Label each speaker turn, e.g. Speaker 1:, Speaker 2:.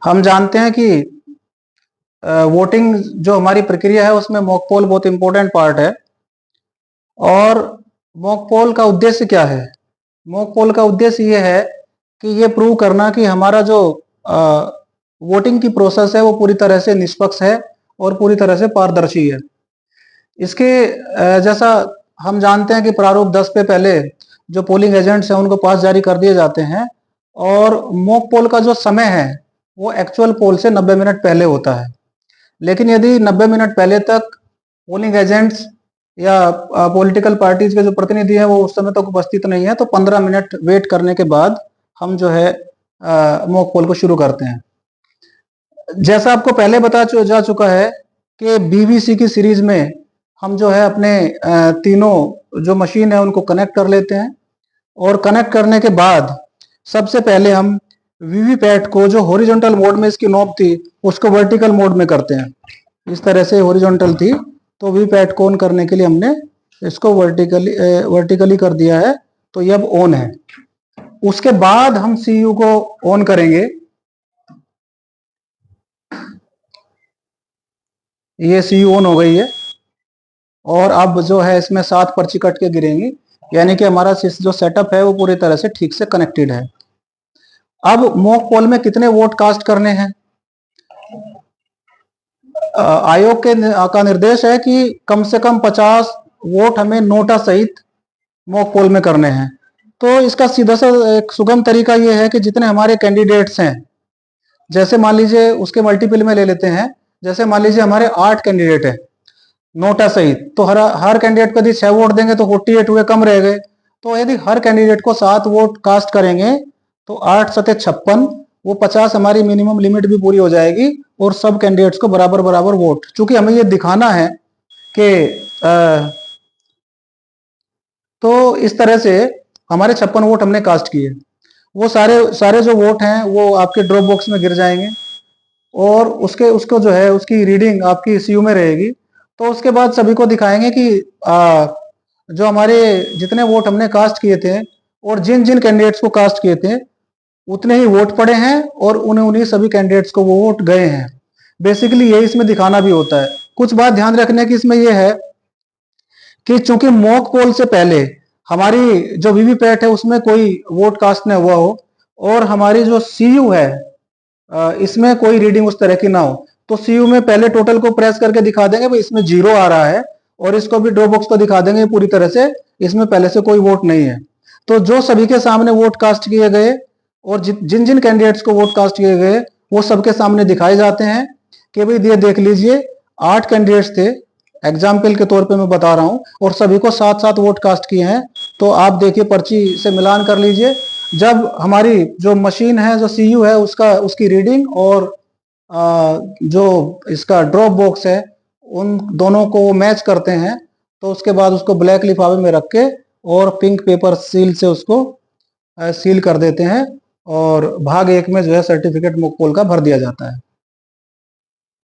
Speaker 1: हम जानते हैं कि वोटिंग जो हमारी प्रक्रिया है उसमें मॉक पोल बहुत इंपॉर्टेंट पार्ट है। और मॉक पोल का उद्देश्य क्या है? मॉक पोल का उद्देश्य ये है कि ये प्रूव करना कि हमारा जो वोटिंग की प्रोसेस है वो पूरी तरह से निष्पक्ष है और पूरी तरह से पारदर्शी है। इसके जैसा हम जानते हैं कि प्रारूप 10 पे पहले जो पोलिंग एजेंट्स हैं उनको पास जारी कर दिए जाते हैं, और मॉक पोल का जो समय है वो एक्चुअल पोल से 90 मिनट पहले होता है। लेकिन यदि 90 मिनट पहले तक पोलिंग एजेंट्स या पॉलिटिकल पार्टीज के जो प्रतिनिधि हैं वो उस समय तक उपस्थित नहीं है, तो 15 मिनट वेट करने के बाद हम जो है मॉक पोल को शुरू करते हैं। जैसा आपको पहले बता जा चुका है कि बीवीसी की सीरीज में हम जो है अपने तीनों जो मशीन है उनको कनेक्ट कर लेते हैं, और कनेक्ट करने के बाद सबसे पहले हम वीवीपैट को जो हॉरिजॉन्टल मोड में इसकी नॉब थी उसको वर्टिकल मोड में करते हैं। इस तरह से हॉरिजॉन्टल थी तो वीवीपैट को ऑन करने के लिए हमने इसको वर्टिकली कर दिया है, तो ये अब ऑन है। उसके बाद हम सीयू को ऑन करेंगे। ये सीयू ऑन हो गई है और अब जो है इसमें 7 पर्ची कट के गिरेंगी, यानी कि हमारा जो सेटअप है वो पूरी तरह से ठीक से कनेक्टेड है। अब मॉक पोल में कितने वोट कास्ट करने हैं? आयोग का निर्देश है कि कम से कम 50 वोट हमें नोटा सहित मॉक पोल में करने हैं। तो इसका सीधा सा एक सुगम तरीका ये है कि जितने हमारे कैंडिडेट्स हैं, जैसे मान लीजिए उसके मल्टीपल में ले लेते हैं, जैसे मान लीजिए हमारे 8 कैंडिडेट है नोटा सहित, तो हर कैंडिडेट को यदि 6 वोट देंगे तो 48 हुए, कम रह गए। तो यदि हर कैंडिडेट को 7 वोट कास्ट करेंगे तो 8 सते 56, वो 50 हमारी मिनिमम लिमिट भी पूरी हो जाएगी और सब कैंडिडेट्स को बराबर बराबर वोट। चूंकि हमें ये दिखाना है कि तो इस तरह से हमारे 56 वोट हमने कास्ट किए, वो सारे जो वोट हैं वो आपके ड्रॉप बॉक्स में गिर जाएंगे और उसको जो है उसकी रीडिंग आपकी सीयू में रहेगी। तो उसके बाद सभी को दिखाएंगे कि जो हमारे जितने वोट हमने कास्ट किए थे और जिन जिन कैंडिडेट्स को कास्ट किए थे उतने ही वोट पड़े हैं और उन्हीं सभी कैंडिडेट्स को वो वोट गए हैं। बेसिकली यही इसमें दिखाना भी होता है। कुछ बात ध्यान रखने की इसमें यह है कि चूंकि मॉक पोल से पहले हमारी जो वीवीपैट है उसमें कोई वोट कास्ट न हुआ हो और हमारी जो सीयू है इसमें कोई रीडिंग उस तरह की ना हो, तो सीयू में पहले टोटल को प्रेस करके दिखा देंगे भाई इसमें 0 आ रहा है, और इसको भी ड्रॉप बॉक्स को दिखा देंगे पूरी तरह से इसमें पहले से कोई वोट नहीं है। तो जो सभी के सामने वोट कास्ट किए गए और जिन जिन कैंडिडेट्स को वोट कास्ट किए गए वो सबके सामने दिखाए जाते हैं कि भाई ये देख लीजिए 8 कैंडिडेट्स थे, एग्जाम्पल के तौर पे मैं बता रहा हूं, और सभी को 7-7 वोट कास्ट किए हैं। तो आप देखिए पर्ची से मिलान कर लीजिए, जब हमारी जो मशीन है जो सीयू है उसकी रीडिंग और जो इसका ड्रॉप बॉक्स है उन दोनों को मैच करते हैं, तो उसके बाद उसको ब्लैक लिफाफे में रख के और पिंक पेपर सील से उसको सील कर देते हैं और भाग 1 में जो है सर्टिफिकेट मॉक पोल का भर दिया जाता है।